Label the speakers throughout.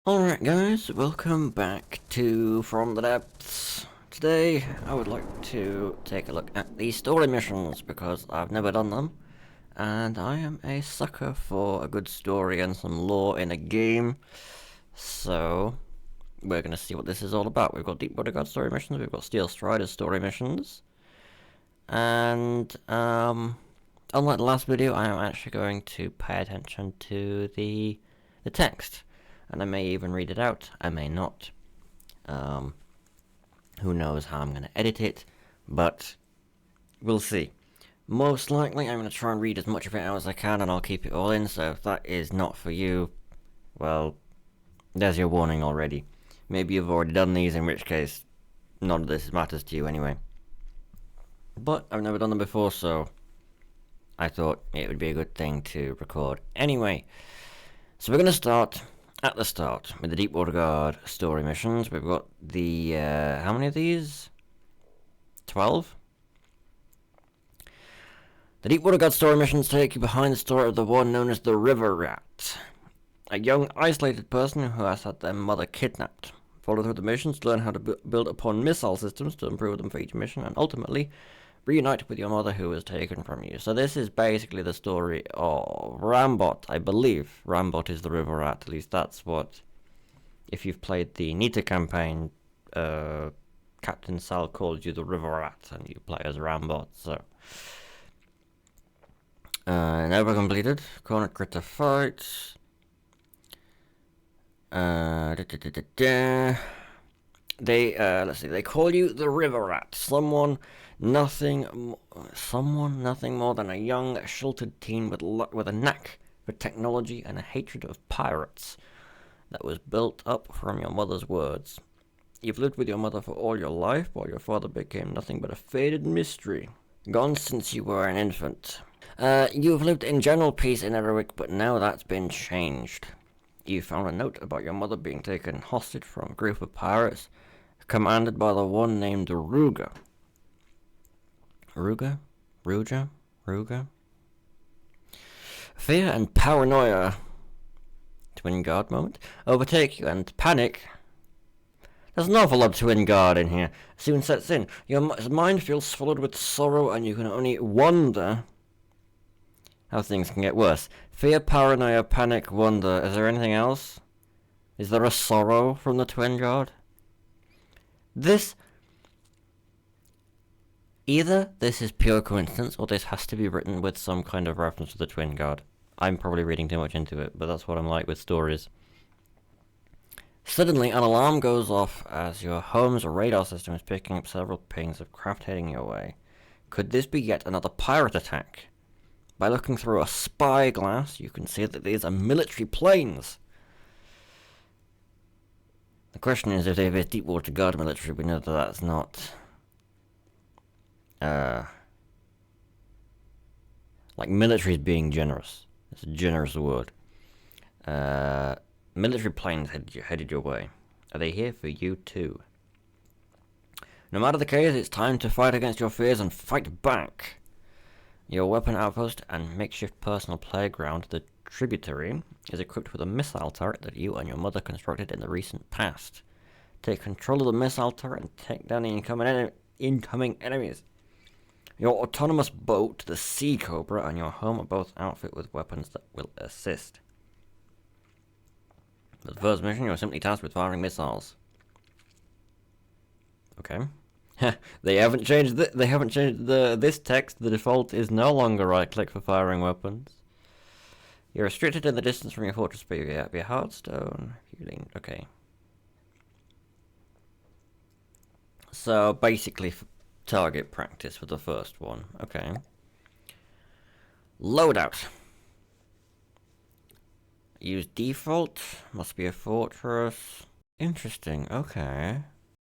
Speaker 1: Alright guys, welcome back to From the Depths. Today I would like to take a look at the story missions because I've never done them and I am a sucker for a good story and some lore in a game. So we're gonna see what this is all about. We've got Deepwater Guard story missions, we've got Steel Strider story missions, and unlike the last video, I am actually going to pay attention to the text. And I may even read it out, I may not. Who knows how I'm going to edit it, but we'll see. Most likely I'm going to try and read as much of it out as I can and I'll keep it all in, so if that is not for you, well, there's your warning already. Maybe you've already done these, in which case none of this matters to you anyway. But I've never done them before, so I thought it would be a good thing to record. Anyway, so we're going to start at the start with the Deepwater Guard story missions. We've got the, how many of these? 12? The Deepwater Guard story missions take you behind the story of the one known as the River Rat, a young, isolated person who has had their mother kidnapped. Follow through the missions to learn how to build upon missile systems to improve them for each mission, and ultimately reunite with your mother who was taken from you. So this is basically the story of Rambot, I believe. Rambot is the River Rat, at least that's what... If you've played the Nita campaign, Captain Sal called you the River Rat, and you play as Rambot, so... never completed. Corner critter fight. Let's see, they call you the River Rat. Someone nothing more than a young, sheltered teen with a knack for technology and a hatred of pirates that was built up from your mother's words. You've lived with your mother for all your life, while your father became nothing but a faded mystery, gone since you were an infant. You've lived in general peace in Eric, but now that's been changed. You found a note about your mother being taken hostage from a group of pirates commanded by the one named Ruga. Ruga? Fear and paranoia, Twin Guard moment, overtake you and panic. There's an awful lot of Twin Guard in here. Soon sets in. Your mind feels swallowed with sorrow and you can only wonder how things can get worse. Fear, paranoia, panic, wonder. Is there anything else? Is there a sorrow from the Twin Guard? Either this is pure coincidence, or this has to be written with some kind of reference to the Twin Guard. I'm probably reading too much into it, but that's what I'm like with stories. Suddenly, an alarm goes off as your home's radar system is picking up several pings of craft heading your way. Could this be yet another pirate attack? By looking through a spyglass, you can see that these are military planes. The question is, if it's Deepwater Guard military, we know that that's not... like, military is being generous. It's a generous word. Military planes headed your way. Are they here for you too? No matter the case, it's time to fight against your fears and fight back. Your weapon outpost and makeshift personal playground, the Tributary, is equipped with a missile turret that you and your mother constructed in the recent past. Take control of the missile turret and take down the incoming enemies. Your autonomous boat, the Sea Cobra, and your home are both outfitted with weapons that will assist. For the first mission, you are simply tasked with firing missiles. Okay. They haven't changed this text. The default is no longer right-click for firing weapons. You're restricted in the distance from your fortress, but you have your hardstone. Okay. So basically, target practice for the first one. Okay. Loadout. Use default. Must be a fortress. Interesting. Okay.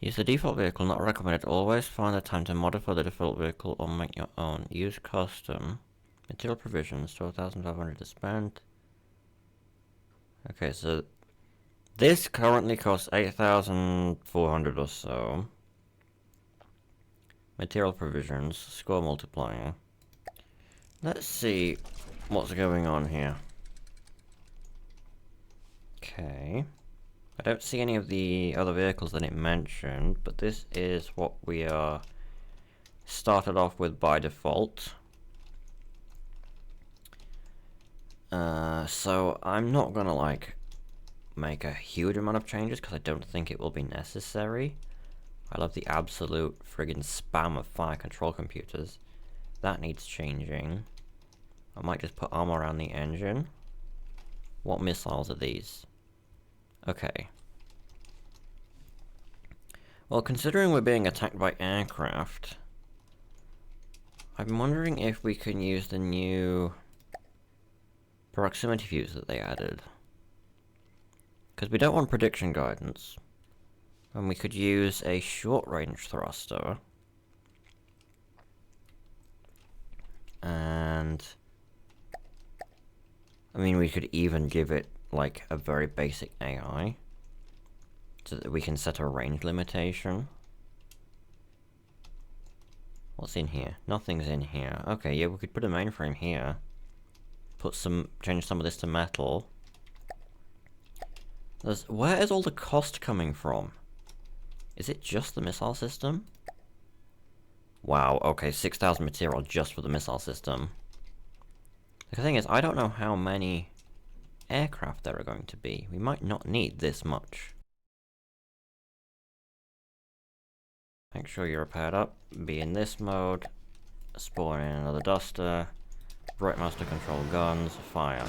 Speaker 1: Use the default vehicle, not recommended. Always find the time to modify the default vehicle or make your own. Use custom. Material provisions, 12,500 to spend. Okay, so this currently costs 8,400 or so. Material provisions, score multiplier. Let's see what's going on here. Okay. I don't see any of the other vehicles that it mentioned, but this is what we are started off with by default. So I'm not gonna like make a huge amount of changes because I don't think it will be necessary. I love the absolute friggin' spam of fire control computers. That needs changing. I might just put armor around the engine. What missiles are these? Okay. Well, considering we're being attacked by aircraft, I'm wondering if we can use the new proximity fuse that they added. Because we don't want prediction guidance. And we could use a short-range thruster. And I mean, we could even give it like a very basic AI so that we can set a range limitation. What's in here? Nothing's in here. Okay, yeah, we could put a mainframe here. Change some of this to metal. Where is all the cost coming from? Is it just the missile system? Wow, okay, 6,000 material just for the missile system. The thing is, I don't know how many aircraft there are going to be. We might not need this much. Make sure you're repaired up. Be in this mode. Spawn in another duster. Right mouse to control guns. Fire.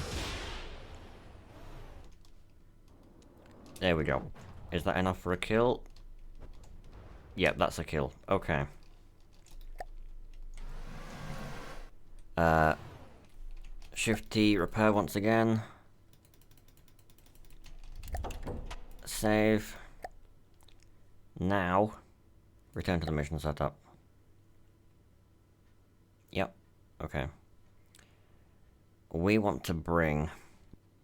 Speaker 1: There we go. Is that enough for a kill? Yep, that's a kill. Okay. Shift T, repair once again. Save. Now, return to the mission setup. Yep, okay. We want to bring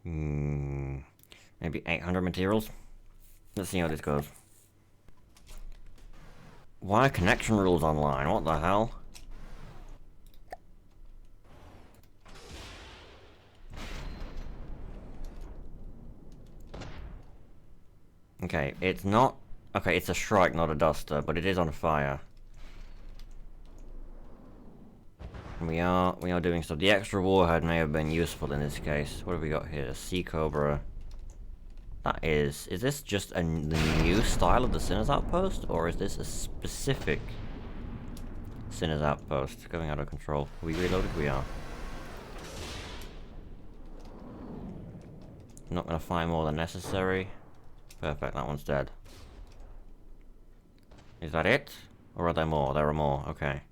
Speaker 1: maybe 800 materials. Let's see how this goes. Why are connection rules online? What the hell? Okay, it's not... Okay, it's a Shrike, not a Duster, but it is on fire. We are doing stuff. The extra warhead may have been useful in this case. What have we got here? Sea Cobra. That is this just the new style of the Sinners Outpost? Or is this a specific Sinners Outpost going out of control? Are we reloaded? We are. Not gonna fire more than necessary. Perfect, that one's dead. Is that it? Or are there more? There are more, okay.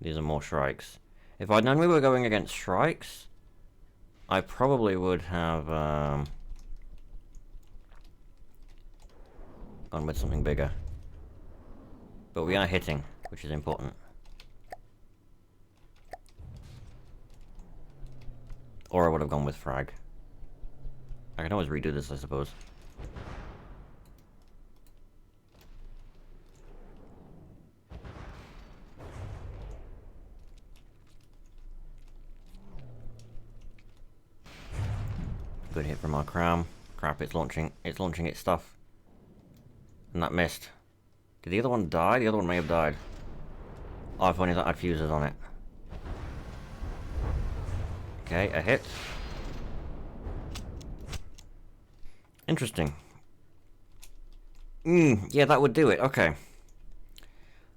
Speaker 1: These are more Shrikes. If I'd known we were going against Shrikes, I probably would have gone with something bigger. But we are hitting, which is important. Or I would have gone with frag. I can always redo this, I suppose. Good hit from our cram. Crap, it's launching its stuff. And that missed. Did the other one die? The other one may have died. Oh, if only that had fuses on it. Okay, a hit. Interesting. Yeah, that would do it. Okay.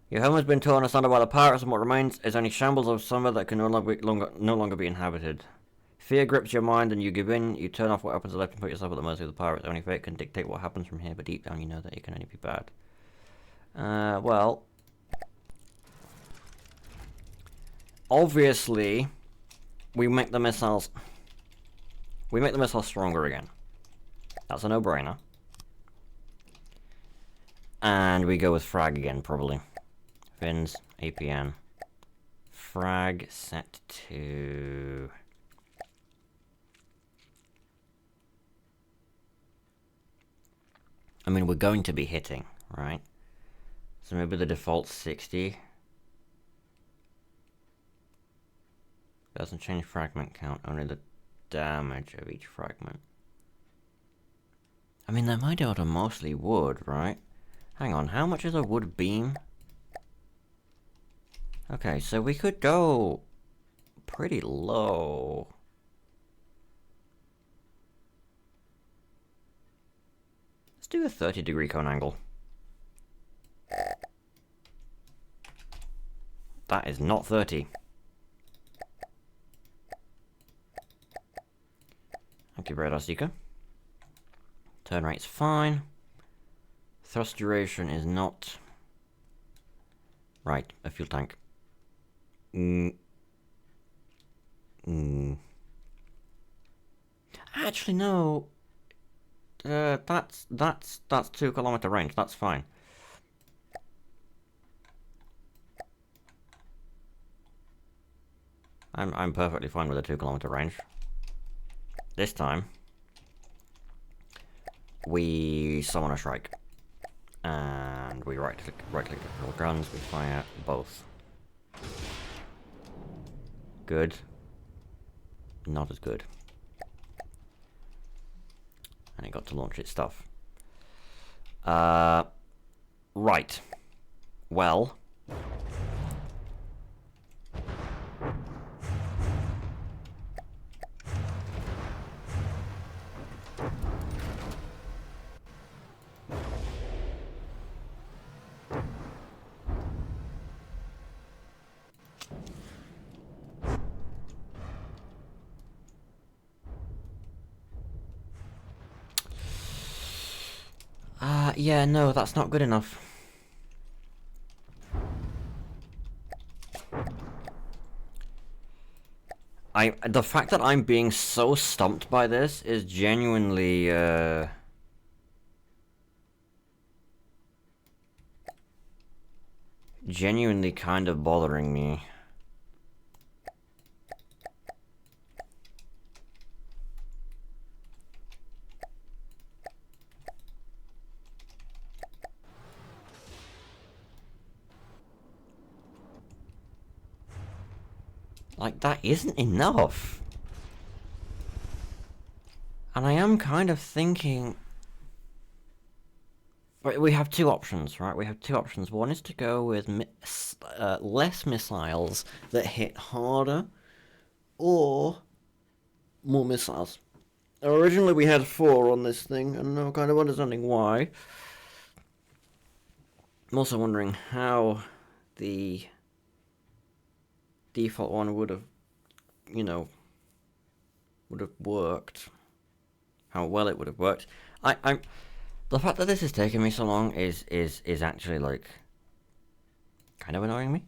Speaker 1: Your home has been torn asunder by the pirates, and what remains is only shambles of summer that can no longer be inhabited. Fear grips your mind, and you give in. You turn off what happens left and put yourself at the mercy of the pirates. Only fate can dictate what happens from here, but deep down you know that it can only be bad. Well, obviously, we make the missiles stronger again. That's a no-brainer. And we go with frag again, probably. Fins, APN. Frag set to... I mean, we're going to be hitting, right? So maybe the default's 60. Doesn't change fragment count, only the damage of each fragment. I mean, they're made out of mostly wood, right? Hang on, how much is a wood beam? Okay, so we could go pretty low. Let's do a 30-degree cone angle. That is not 30. Thank you, Radar Seeker. Turn rate's fine. Thrust duration is not... Right, a fuel tank. Actually, no. That's 2 kilometer range. That's fine. I'm perfectly fine with a 2 kilometer range. This time, we summon a Shrike, and we right click the guns. We fire both. Good. Not as good. And it got to launch its stuff. Right. Well. Yeah, no, that's not good enough. The fact that I'm being so stumped by this is genuinely, genuinely kind of bothering me. Like, that isn't enough. And I am kind of thinking... We have two options, right? We have two options. One is to go with less missiles that hit harder, or more missiles. Originally we had 4 on this thing, and I'm kind of understanding why. I'm also wondering how the default one would have, you know, would have worked. How well it would have worked. The fact that this is taking me so long is actually, like, kind of annoying me.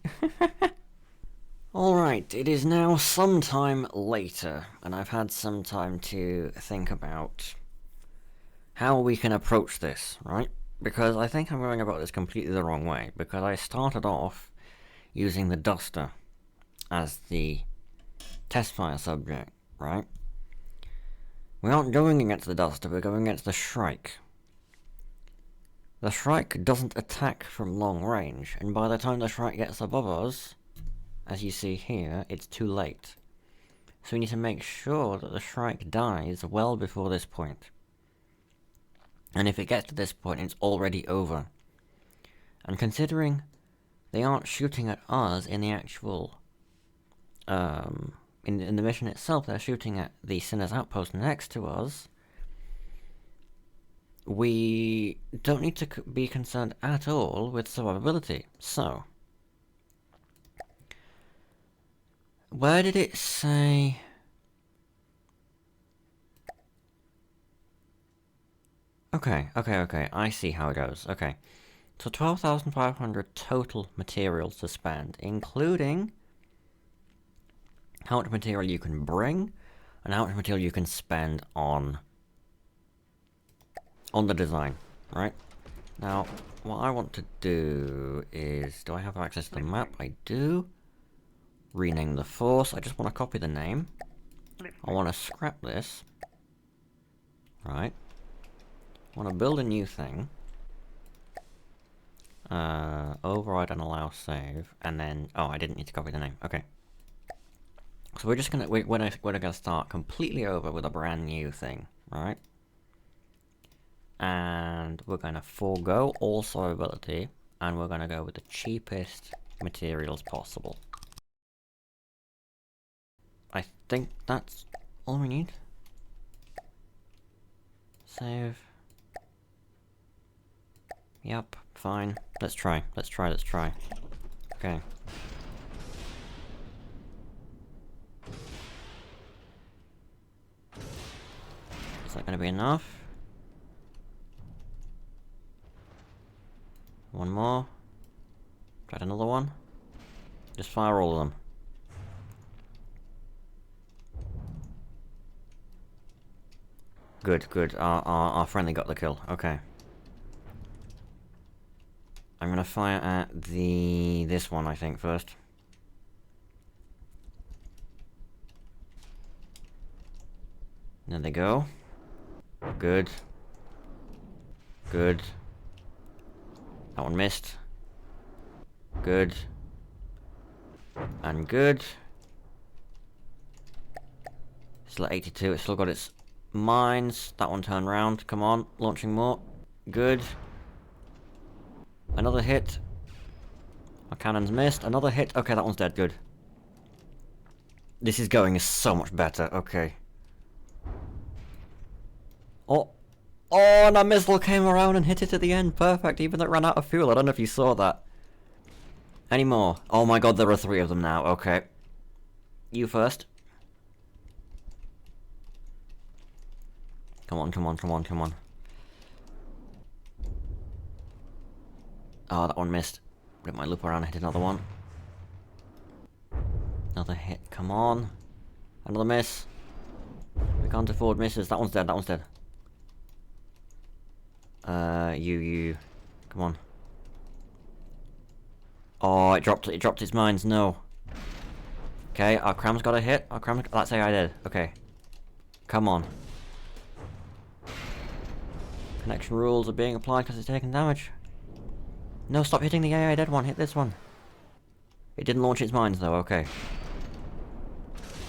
Speaker 1: Alright, it is now some time later, and I've had some time to think about how we can approach this, right? Because I think I'm going about this completely the wrong way, because I started off using the Duster as the test fire subject, right? We aren't going against the Duster, we're going against the Shrike. The Shrike doesn't attack from long range, and by the time the Shrike gets above us, as you see here, it's too late. So we need to make sure that the Shrike dies well before this point. And if it gets to this point, it's already over. And considering they aren't shooting at us in the actual... in the mission itself, they're shooting at the Sinner's Outpost next to us, we don't need to be concerned at all with survivability. So, where did it say... Okay, I see how it goes. Okay, so 12,500 total materials to spend, including how much material you can bring, and how much material you can spend on the design, right? Now, what I want to do is... Do I have access to the map? I do. Rename the force. I just want to copy the name. I want to scrap this. Right. I want to build a new thing. Override and allow save. And then... Oh, I didn't need to copy the name. Okay. So we're just gonna... We're gonna start completely over with a brand new thing, right? And we're going to forego all survivability, and we're going to go with the cheapest materials possible. I think that's all we need. Save. Yep, fine. Let's try. Okay. Is that gonna be enough? One more. Try another one. Just fire all of them. Good, good. Our friendly got the kill. Okay. I'm gonna fire at this one, I think, first. There they go. Good. Good. That one missed. Good. And good. Still at 82, it's still got its mines. That one turned round. Come on, launching more. Good. Another hit. Our cannon's missed. Another hit. Okay, that one's dead. Good. This is going so much better. Okay. Oh. Oh, and a missile came around and hit it at the end. Perfect. Even though it ran out of fuel. I don't know if you saw that. Any more? Oh my god, there are 3 of them now. Okay. You first. Come on, come on, come on, come on. Oh, that one missed. Let my loop around and hit another one. Another hit. Come on. Another miss. We can't afford misses. That one's dead. That one's dead. You. Come on. Oh, it dropped its mines. No. Okay, our cram's got a hit. That's AI dead. Okay. Come on. Connection rules are being applied because it's taking damage. No, stop hitting the AI dead one. Hit this one. It didn't launch its mines though. Okay.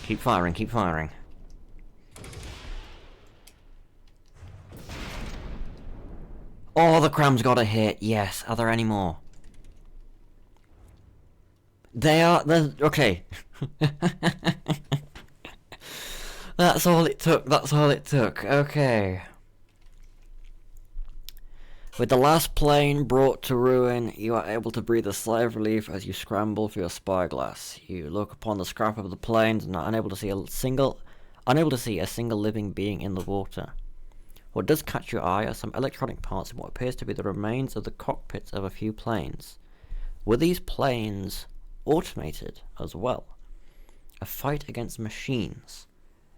Speaker 1: Keep firing. Keep firing. Oh, the cram's got a hit. Yes. Are there any more? Okay. That's all it took. That's all it took. Okay. With the last plane brought to ruin, you are able to breathe a sigh of relief as you scramble for your spyglass. You look upon the scrap of the planes and are unable to see a single living being in the water. What does catch your eye are some electronic parts in what appears to be the remains of the cockpits of a few planes. Were these planes automated as well? A fight against machines.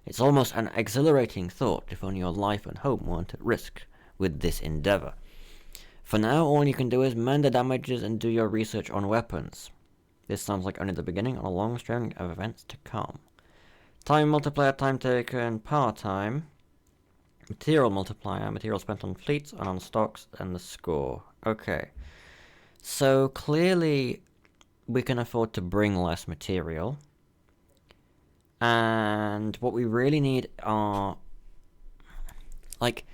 Speaker 1: It's almost an exhilarating thought if only your life and home weren't at risk with this endeavor. For now, all you can do is mend the damages and do your research on weapons. This sounds like only the beginning on a long string of events to come. Time multiplier, time taken, power time. Material multiplier, material spent on fleets and on stocks, and the score. Okay. So, clearly, we can afford to bring less material. And what we really need are... like...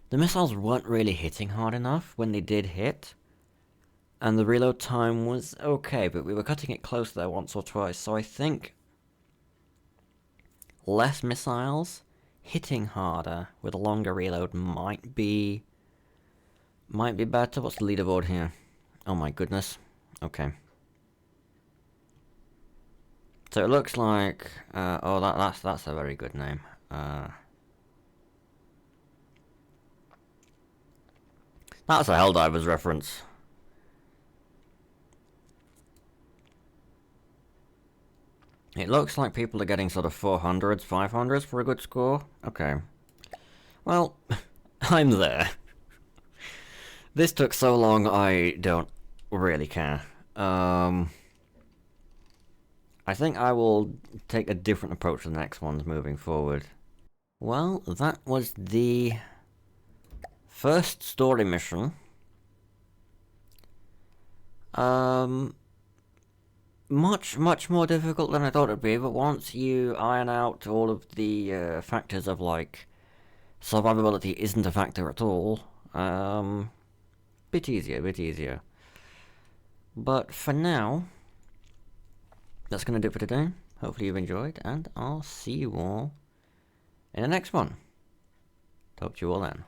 Speaker 1: the missiles weren't really hitting hard enough when they did hit. And the reload time was okay, but we were cutting it close there once or twice. So I think less missiles hitting harder with a longer reload might be better. What's the leaderboard here? Oh my goodness. Okay. So it looks like oh that's a very good name. That's a Helldivers reference. It looks like people are getting sort of 400s, 500s for a good score. Okay. Well, I'm there. This took so long, I don't really care. I think I will take a different approach to the next ones moving forward. Well, that was the first story mission. Much more difficult than I thought it'd be, but once you iron out all of the factors of, like, survivability isn't a factor at all, Bit easier. But for now, that's going to do it for today. Hopefully you've enjoyed, and I'll see you all in the next one. Talk to you all then.